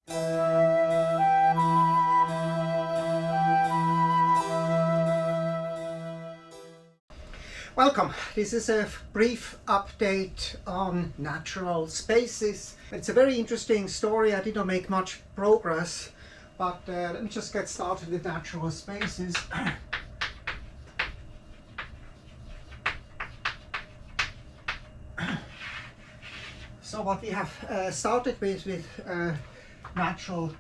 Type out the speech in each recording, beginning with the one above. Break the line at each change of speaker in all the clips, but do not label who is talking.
Welcome. This is a brief update on natural spaces. It's a very interesting story. I did not make much progress, but let me just get started with natural spaces. So what we have started with natural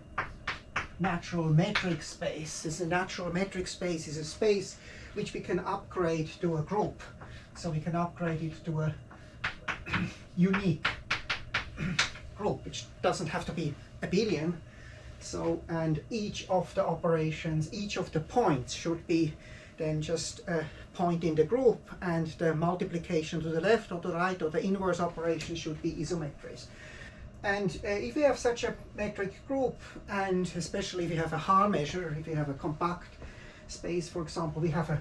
metric space. A natural metric space is a space which we can upgrade to a group. So we can upgrade it to a unique group, which doesn't have to be abelian. So, and each of the operations, each of the points should be then just a point in the group, and the multiplication to the left or to the right or the inverse operation should be isometries. And if we have such a metric group, and especially if we have a Haar measure, if we have a compact space, for example, we have a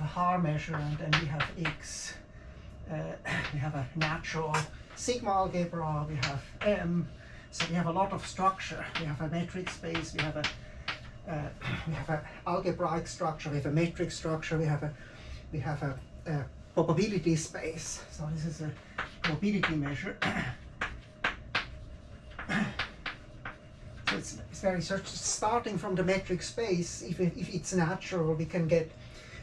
Haar measure, and then we have X, we have a natural sigma algebra, we have M, so we have a lot of structure. We have a metric space, we have a algebraic structure, we have a metric structure, we have a probability space. So this is a probability measure. So it's very starting from the metric space. If it's natural, we can get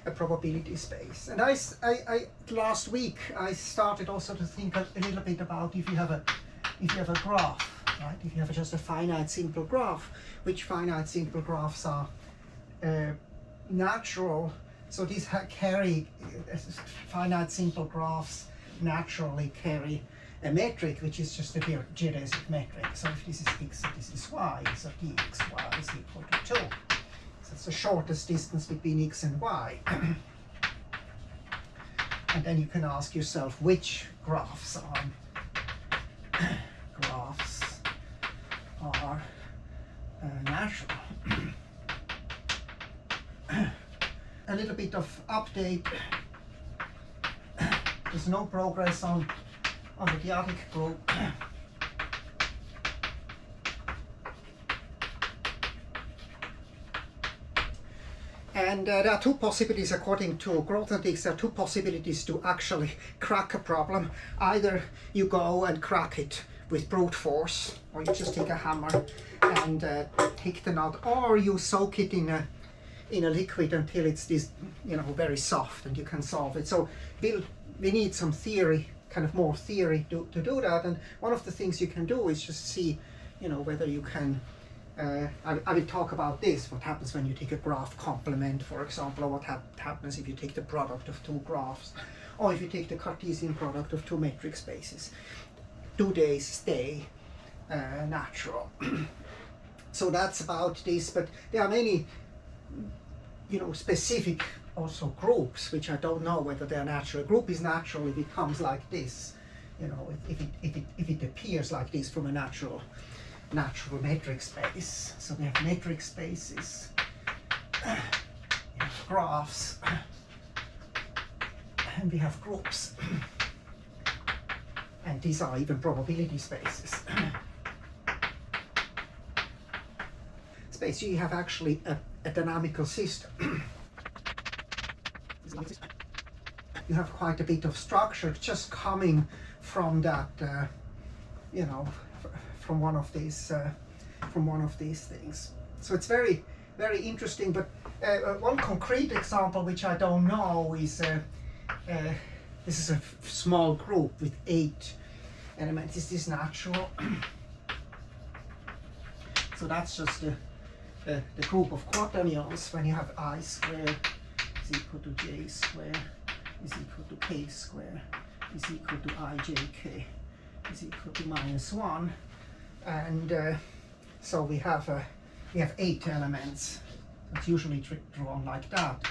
a probability space. And I last week I started also to think a little bit about if you have a graph, right? If you have just a finite simple graph, which finite simple graphs are natural. So these carry finite simple graphs naturally carry a metric, which is just a geodesic metric. So if this is x and this is y, so dxy is equal to 2. So it's the shortest distance between x and y. And then you can ask yourself which graphs are natural. A little bit of update. There's no progress on the dyadic group. And there are two possibilities, according to Grothendieck, there are two possibilities to actually crack a problem. Either you go and crack it with brute force, or you just take a hammer and hit the nut, or you soak it in a liquid until it's this, very soft, and you can solve it. So we need some theory, kind of more theory to do that. And one of the things you can do is just see, whether you can. I will talk about this, what happens when you take a graph complement, for example, or what happens if you take the product of two graphs, or if you take the Cartesian product of two metric spaces. Do they stay natural? So that's about this, but there are many, specific also groups, which I don't know whether they're natural. A group is natural if it comes like this, if it appears like this from a natural metric space. So we have metric spaces, we have graphs, and we have groups. And these are even probability spaces. Space, you have actually a dynamical system. You have quite a bit of structure just coming from that, from one of these things. So it's very, very interesting. But one concrete example, which I don't know, is this is a small group with 8 elements. Is this natural? So that's just the group of quaternions when you have I squared is equal to j squared is equal to k squared is equal to ijk is equal to -1. And so we have 8 elements. It's usually drawn like that.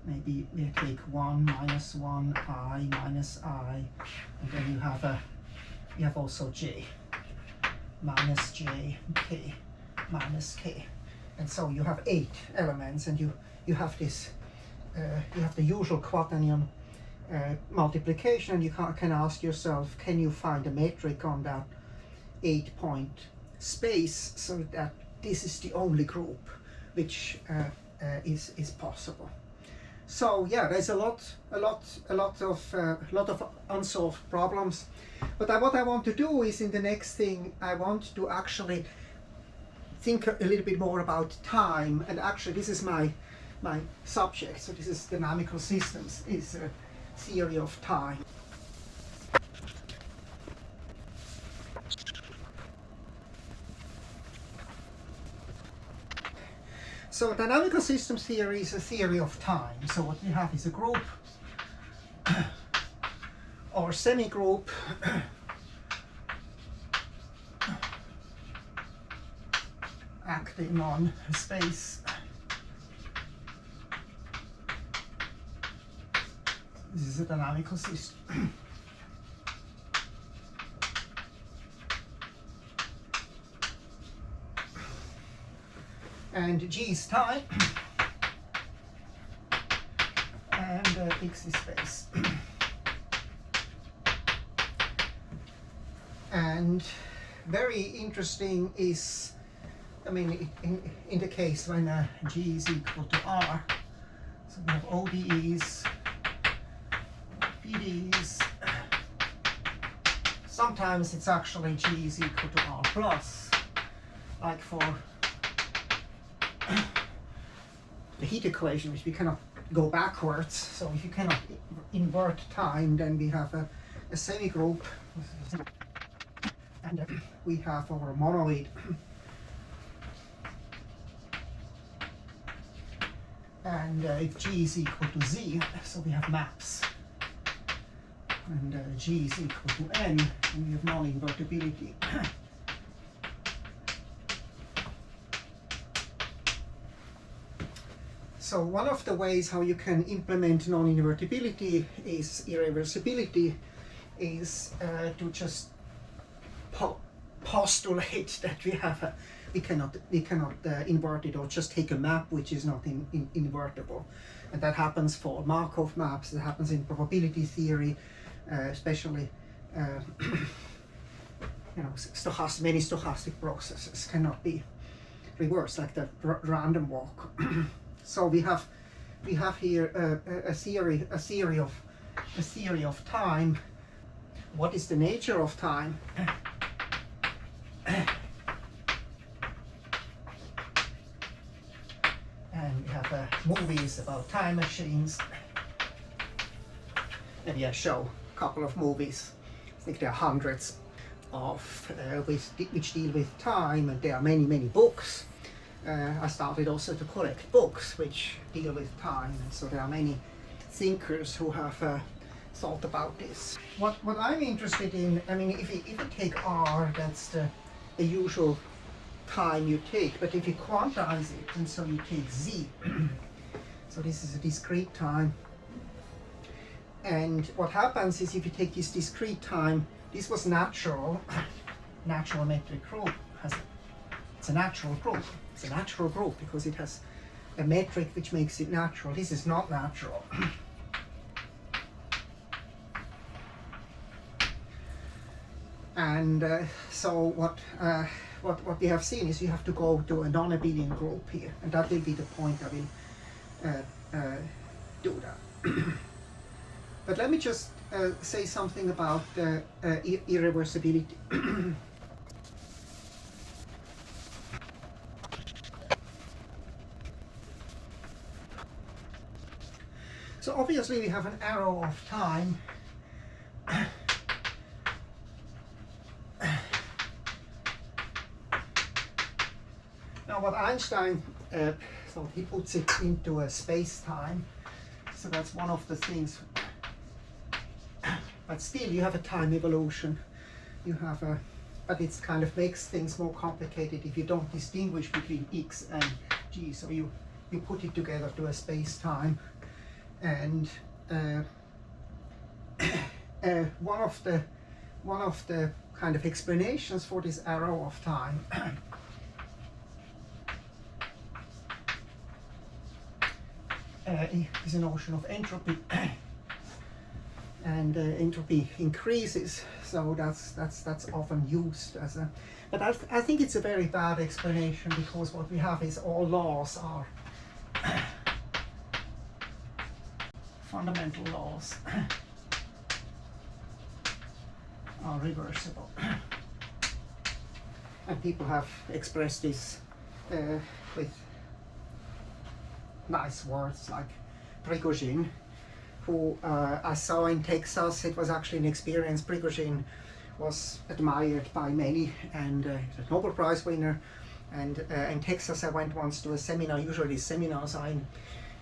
Maybe we take 1 minus 1, I minus I, and then you have also j minus j, k minus k, and so you have 8 elements, and you have this you have the usual quaternion multiplication, and you can ask yourself, can you find a metric on 8-point space, so that this is the only group which is possible. So yeah, there's a lot of unsolved problems. But what I want to do is, in the next thing, I want to actually think a little bit more about time. And actually, this is my subject. So this is dynamical systems, is a theory of time. So dynamical systems theory is a theory of time. So what we have is a group or semi-group acting on space. This is a dynamical system. And G is time, and X is space. And very interesting is, I mean, in the case when G is equal to R, so we have ODEs, PDEs. Sometimes it's actually G is equal to R plus, like for the heat equation, which we cannot go backwards. So if you cannot invert time, then we have a semi-group, and we have our monoid. And if G is equal to Z, so we have maps. And G is equal to N, and we have non-invertibility. So one of the ways how you can implement non-invertibility is irreversibility, is to just postulate that we cannot invert it, or just take a map which is not invertible, and that happens for Markov maps. It happens in probability theory, especially. Many stochastic processes cannot be reversed, like the random walk. So we have here a theory of time. What is the nature of time? And we have movies about time machines. Maybe I show a couple of movies. I think there are hundreds of which deal with time, and there are many books. I started also to collect books which deal with time, and so there are many thinkers who have thought about this. What I'm interested in, I mean, if you take R, that's the usual time you take, but if you quantize it, and so you take Z, so this is a discrete time, and what happens is, if you take this discrete time, this was natural metric group, it's a natural group. It's a natural group because it has a metric which makes it natural. This is not natural. And so what we have seen is you have to go to a non-abelian group here, and that will be the point I will do that. But let me just say something about irreversibility. So obviously we have an arrow of time. Now what Einstein thought, he puts it into a space-time. So that's one of the things. But still you have a time evolution. You have a, but it kind of makes things more complicated if you don't distinguish between X and G. So you put it together to a space-time. And one of the kind of explanations for this arrow of time is a notion of entropy. and entropy increases. So that's often used as a, but I think it's a very bad explanation, because what we have is all laws are fundamental laws are reversible. And people have expressed this with nice words like Prigogine, who I saw in Texas. It was actually an experience. Prigogine was admired by many, and he's a Nobel Prize winner. And in Texas I went once to a seminar. Usually seminars are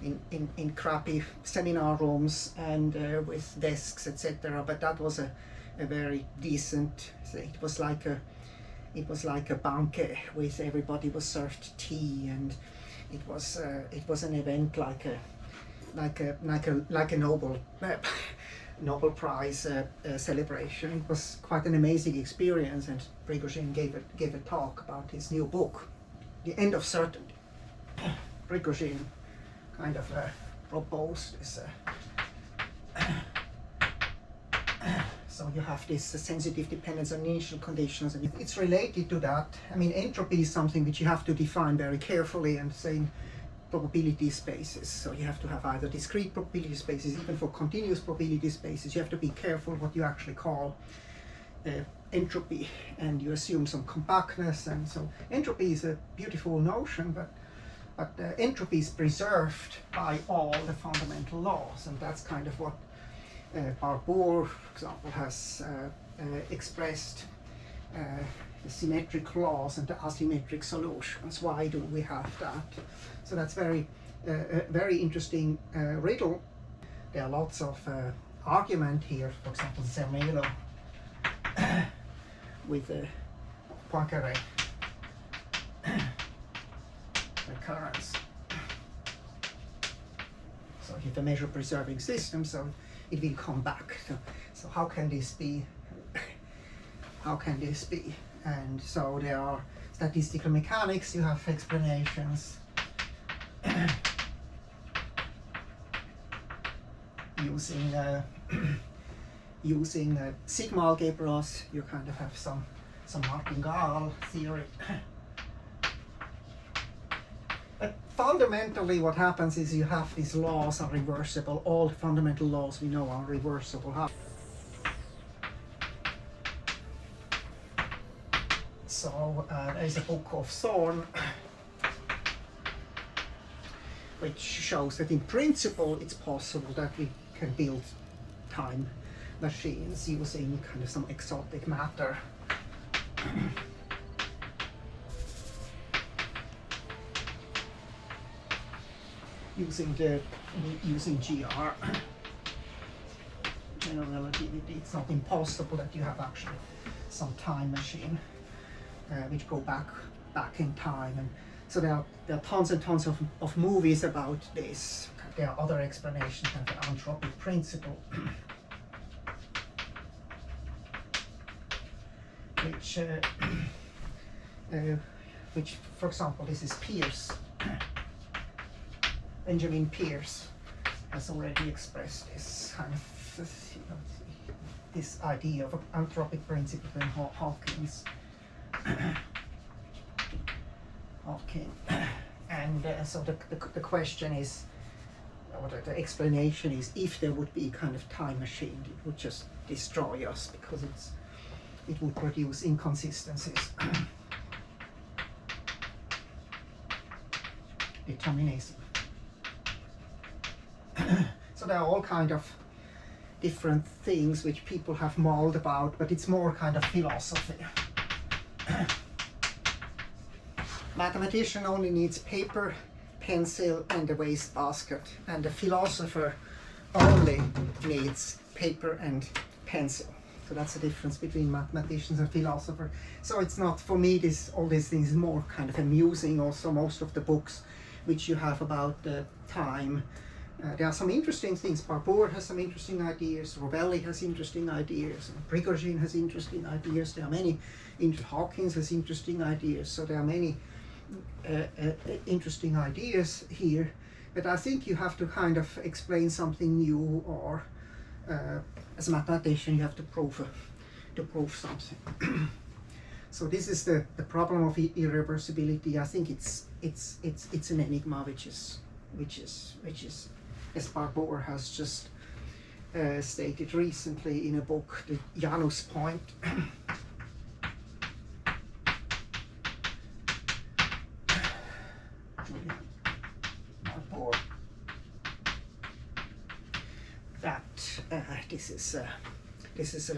in crappy seminar rooms and with desks, etc. But that was a very decent. It was like a banquet with everybody was served tea, and it was an event like a Nobel Prize celebration. It was quite an amazing experience, and Prigogine gave a talk about his new book, The End of Certainty. Prigogine kind of proposed this. So you have this sensitive dependence on initial conditions, and it's related to that. I mean, entropy is something which you have to define very carefully, and say in probability spaces. So you have to have either discrete probability spaces, even for continuous probability spaces. You have to be careful what you actually call entropy, and you assume some compactness. And so entropy is a beautiful notion, but entropy is preserved by all the fundamental laws, and that's kind of what Barbour, for example, has expressed the symmetric laws and the asymmetric solutions. Why do we have that? So that's very interesting riddle. There are lots of argument here. For example, Zermelo with Poincaré recurrence. So you have a measure preserving system, so it will come back. So how can this be? How can this be? And so there are statistical mechanics. You have explanations using sigma algebras. You kind of have some martingale theory. But fundamentally what happens is you have these laws are reversible. All fundamental laws we know are reversible. So there's a book of Thorne which shows that in principle it's possible that we can build time machines using kind of some exotic matter. using GR, general relativity. It's not impossible that you have actually some time machine which go back in time, and so there are tons and tons of movies about this. There are other explanations of the anthropic principle, which, for example, this is Peirce. Benjamin Peirce has already expressed this kind of, this idea of an anthropic principle in Hawkins. And so the question is, or the explanation is, if there would be a kind of time machine, it would just destroy us because it would produce inconsistencies. Determinism. So there are all kind of different things which people have mulled about, but it's more kind of philosophy. Mathematician only needs paper, pencil, and a wastebasket, and the philosopher only needs paper and pencil. So that's the difference between mathematicians and philosophers. So it's not, for me, all these things is more kind of amusing. Also, most of the books which you have about time, there are some interesting things. Barbour has some interesting ideas, Rovelli has interesting ideas, Prigogine has interesting ideas, there are many, Hawkins has interesting ideas, so there are many interesting ideas here, but I think you have to kind of explain something new, or as a mathematician, you have to prove something. So this is the problem of irreversibility. I think it's an enigma which is as Barbour has just stated recently in a book, the Janus point. Barbour. That this is a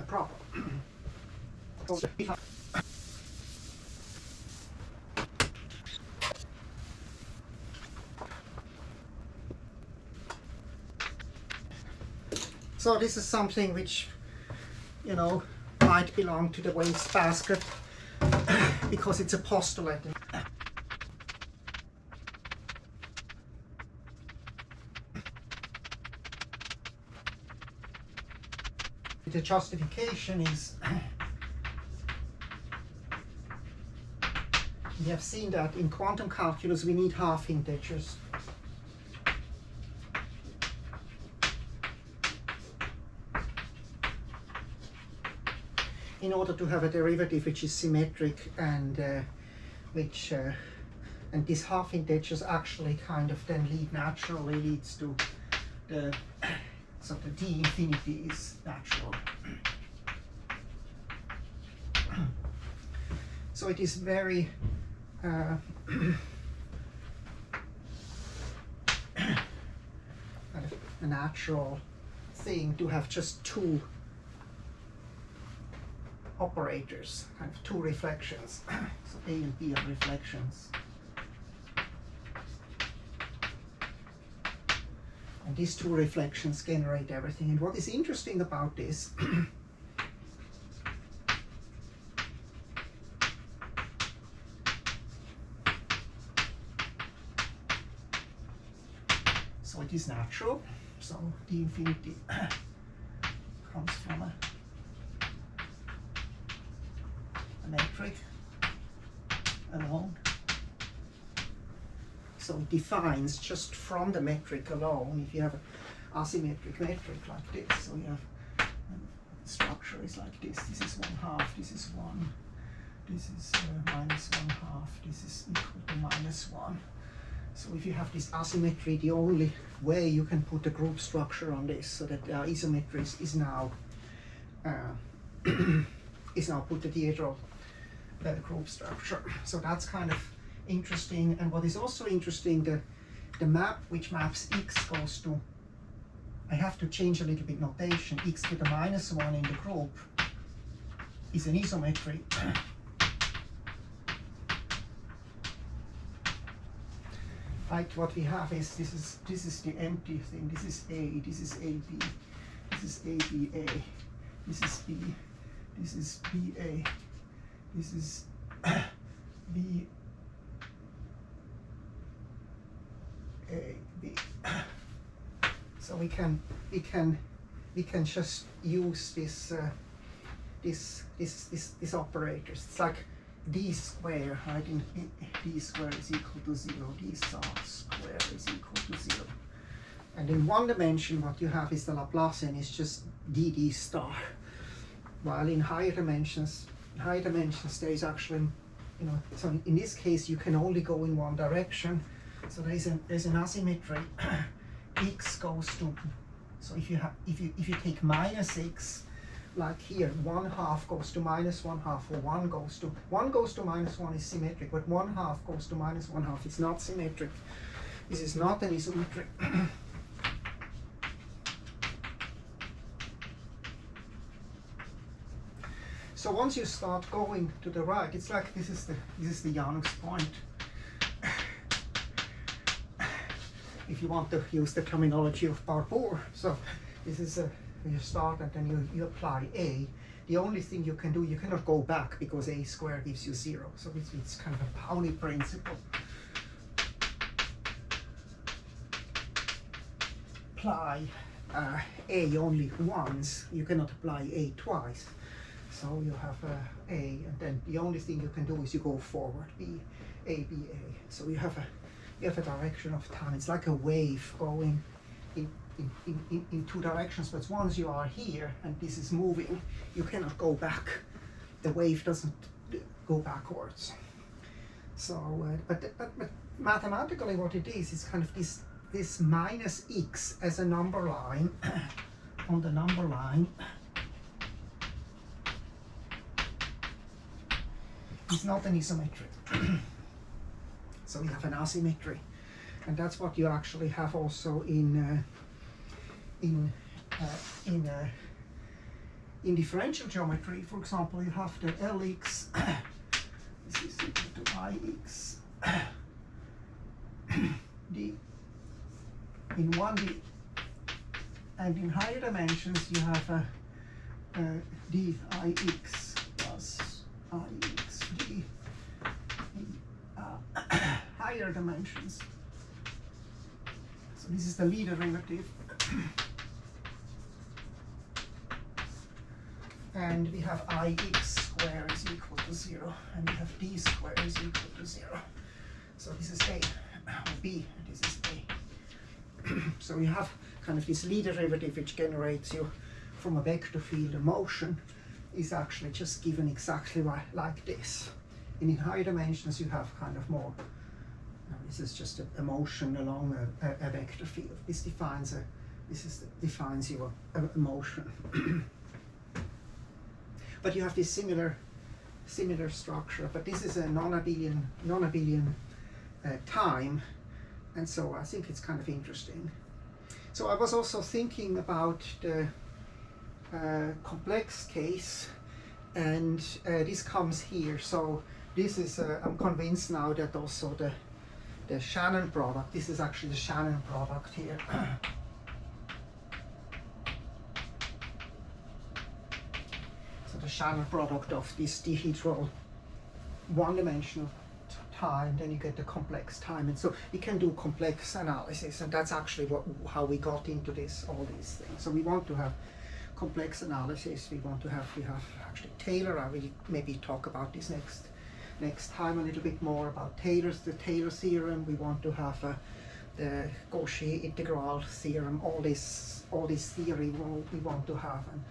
problem. So this is something which, you know, might belong to the waste basket because it's a postulate. The justification is we have seen that in quantum calculus we need half integers. In order to have a derivative which is symmetric and and these half integers actually kind of then naturally leads to the so the d infinity is natural. So it is very kind of a natural thing to have just two operators, kind of two reflections. So A and B are reflections. And these two reflections generate everything. And what is interesting about this so it is natural. So the infinity comes from a metric alone. So it defines just from the metric alone, if you have an asymmetric metric like this, so you have the structure is like this. This is 1/2, this is 1, this is minus 1/2, this is equal to -1. So if you have this asymmetry, the only way you can put a group structure on this so that the isometry is now put the Dihedral group structure. So that's kind of interesting. And what is also interesting, the map which maps x goes to, I have to change a little bit notation, x to the -1 in the group is an isometry. Like what we have is this is the empty thing. This is A, this is AB, this is ABA, this is B, this is BA, this is B A B. So we can just use this operators. It's like d square, right? D square is equal to 0. D square is equal to 0. And in one dimension, what you have is the Laplacian is just dd star. While in higher dimensions there is actually, you know, so in this case you can only go in one direction. So there's an asymmetry. X goes to, so if you take -x, like here, 1/2 goes to -1/2, or 1 goes to -1 is symmetric, but 1/2 goes to -1/2 is not symmetric. This is not an isometric. So once you start going to the right, it's like this is the Janus point. If you want to use the terminology of Barbour. So this is you start and then you apply A. The only thing you can do, you cannot go back because A squared gives you 0. So it's kind of a Pauli principle. Apply A only once, you cannot apply A twice. So you have A, and then the only thing you can do is you go forward, B, A, B, A. So you have a direction of time. It's like a wave going in two directions, but once you are here and this is moving, you cannot go back. The wave doesn't go backwards. So, but mathematically what it is kind of this minus x as a number line on the number line is not an isometric. So we have an asymmetry, and that's what you actually have also in differential geometry. For example, you have the Lx, this is equal to Ix, d in 1D, and in higher dimensions you have a dIx plus Ix d in higher dimensions. So this is the Lie derivative. And we have Ix squared is equal to 0, and we have d squared is equal to 0. So this is A, or B, and this is A. So you have kind of this Lie derivative which generates you from a vector field. A motion is actually just given exactly like this. And in higher dimensions you have kind of more, this is just a motion along a vector field. This defines defines you a motion. But you have this similar structure, but this is a non-abelian time, and so I think it's kind of interesting. So I was also thinking about the complex case, and this comes here. So this is I'm convinced now that also the Shannon product. This is actually the Shannon product here. The Shannon product of this dihedral one-dimensional time, then you get the complex time, and so you can do complex analysis, and that's actually how we got into all these things. So we want to have complex analysis. We have actually Taylor. I will maybe talk about this next time a little bit more about the Taylor theorem. We want to have the Cauchy integral theorem. All this theory we want to have, and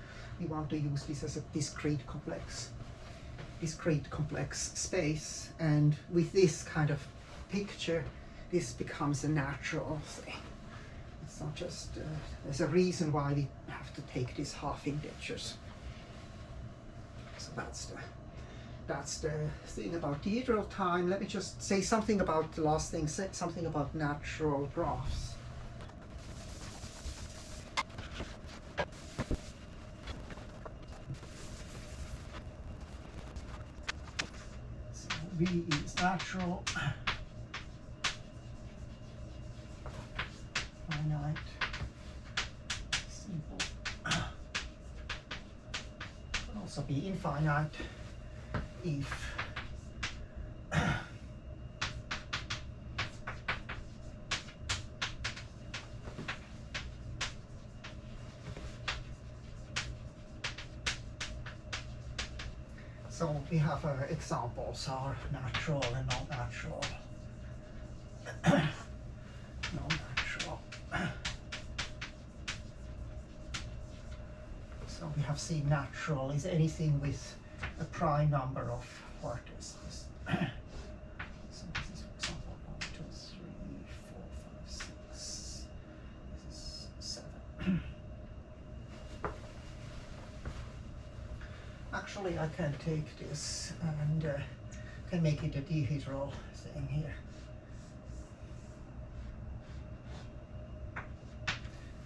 we want to use this as a discrete complex space, and with this kind of picture, this becomes a natural thing. It's not just, there's a reason why we have to take these half integers. So that's the thing about dihedral time. Let me just say something about the last thing, something about natural graphs. V is natural, finite, simple, could also be infinite if so we have examples are natural and not natural. Non-natural. So we have seen natural is anything with a prime number of vertices. So this is, for example, 1, 2, 3, 4, 5, 6. This is 7. Actually, I can take this and can make it a dihedral thing here.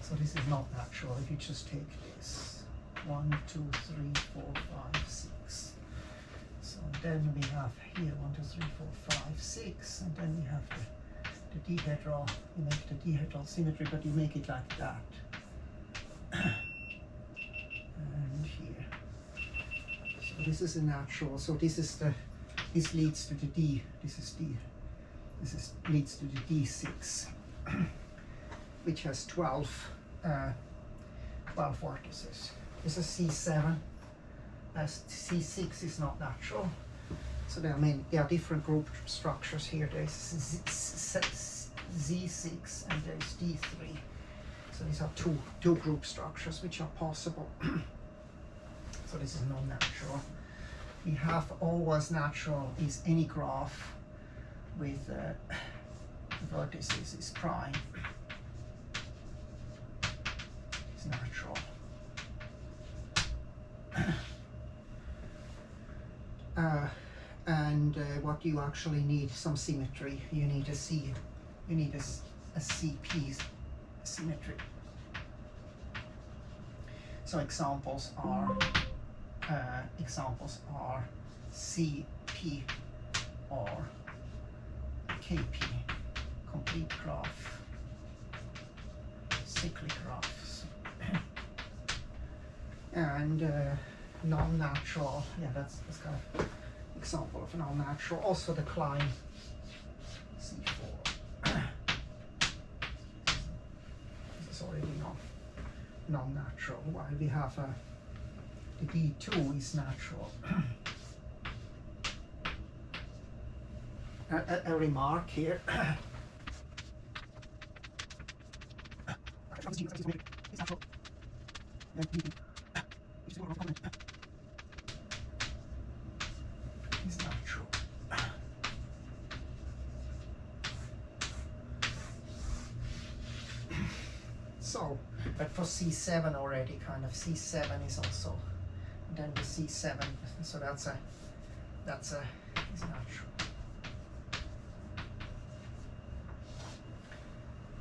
So this is not natural if you just take this. 1, 2, 3, 4, 5, 6. So then we have here 1, 2, 3, 4, 5, 6, and then we have the dihedral. You make the dihedral symmetry, but you make it like that. And here. So this is a natural. So this leads to the D. Leads to the D6, which has 12 vertices. This is C7. As C6 is not natural. So there are different group structures here. There's Z6 and there's D3. So So these are two group structures which are possible. So this is non-natural. We have always natural is any graph with vertices is prime. It's natural. And what you actually need some symmetry. You need a CP symmetry. So examples are CP or KP, complete graph, cyclic graphs, and non-natural. Yeah, that's kind of example of non-natural. Also the Klein C4. This is already non-natural. While we have the D2 is natural. A remark here. Is natural. So, but for C7 already, kind of C7 is also, and then the C7, so that's is natural.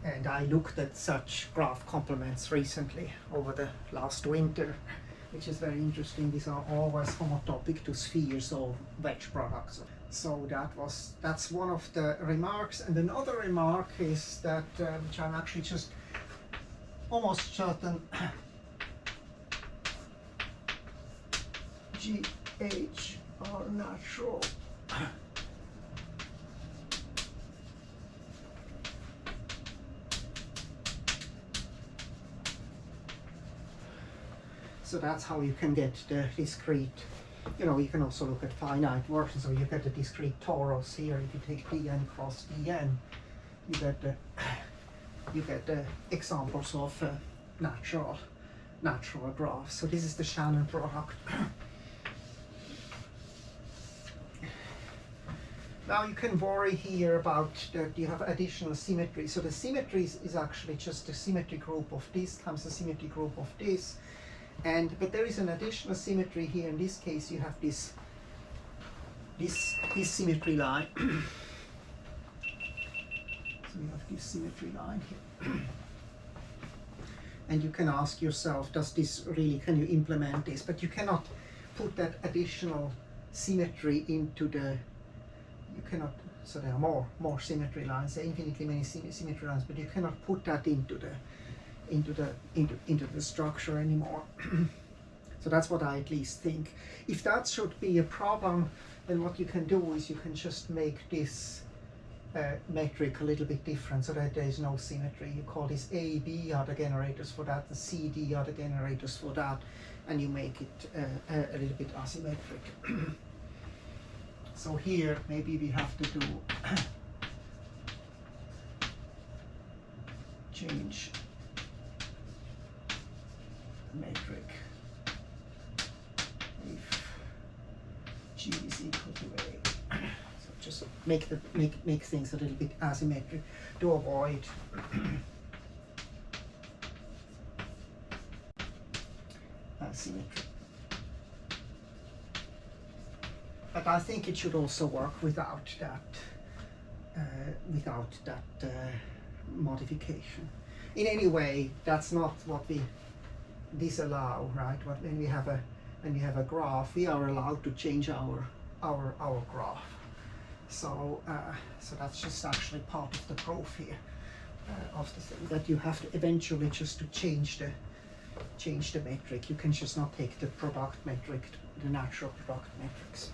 And I looked at such graph complements recently over the last winter, which is very interesting. These are always homotopic to spheres or wedge products. So that's one of the remarks. And another remark is that, which I'm actually just almost certain, GH are natural. So that's how you can get the discrete, you can also look at finite versions, so you get the discrete torus here. If you take dn cross dn, you get the examples of natural graphs. So this is the Shannon product. Now you can worry here about that you have additional symmetry. So the symmetry is actually just a symmetry group of this times a symmetry group of this. But there is an additional symmetry here. In this case, you have this symmetry line. So you have this symmetry line here. And you can ask yourself, can you implement this? But you cannot put that additional symmetry into so there are more symmetry lines, there are infinitely many symmetry lines, but you cannot put that into the structure anymore. So that's what I at least think. If that should be a problem, then what you can do is you can just make this metric a little bit different so that there is no symmetry. You call this A, B are the generators for that, the C, D are the generators for that, and you make it a little bit asymmetric. So here maybe we have to do change metric if G is equal to A. So just make things a little bit asymmetric to avoid asymmetry. But I think it should also work without that modification. In any way, that's not what we disallow, right? But when we have a graph, we are allowed to change our graph. So that's just actually part of the proof here of the thing, that you have to eventually just to change the metric. You can just not take the product metric, the natural product metrics.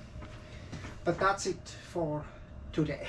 But that's it for today.